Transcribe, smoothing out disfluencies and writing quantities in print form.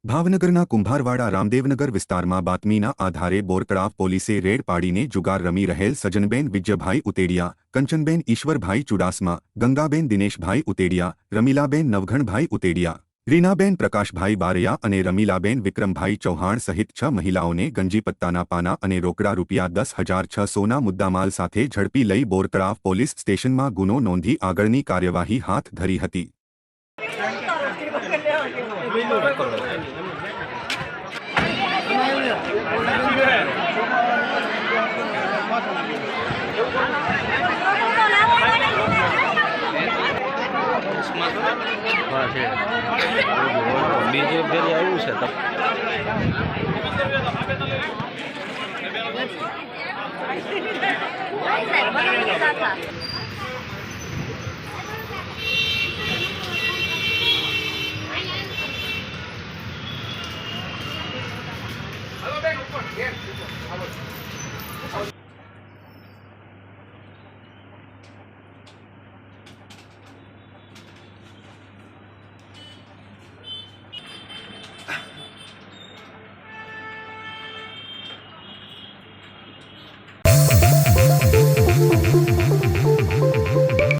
ભાવનગરના કુંભારવાડા રામદેવનગર વિસ્તારમાં બાતમીના આધારે બોરતળાવ પોલીસે રેડ પાડીને જુગાર રમી રહેલ સજનબેન વિજયભાઈ ઉતેડિયા, કંચનબેન ઈશ્વરભાઈ ચુડાસમા, ગંગાબેન દિનેશભાઈ ઉતેડિયા, રમીલાબેન નવઘણભાઈ ઉતેડિયા, રીનાબેન પ્રકાશભાઈ બારૈયા અને રમીલાબેન વિક્રમભાઈ ચૌહાણ સહિત 6 મહિલાઓને ગંજીપત્તાના પાના અને રોકડા ₹10,600ના મુદ્દામાલ સાથે ઝડપી લઈ બોરતળાવ પોલીસ સ્ટેશનમાં ગુનો નોંધી આગળની કાર્યવાહી હાથ ધરી હતી। બીજું ફેરી આવ્યું છે તો Hello, Ben.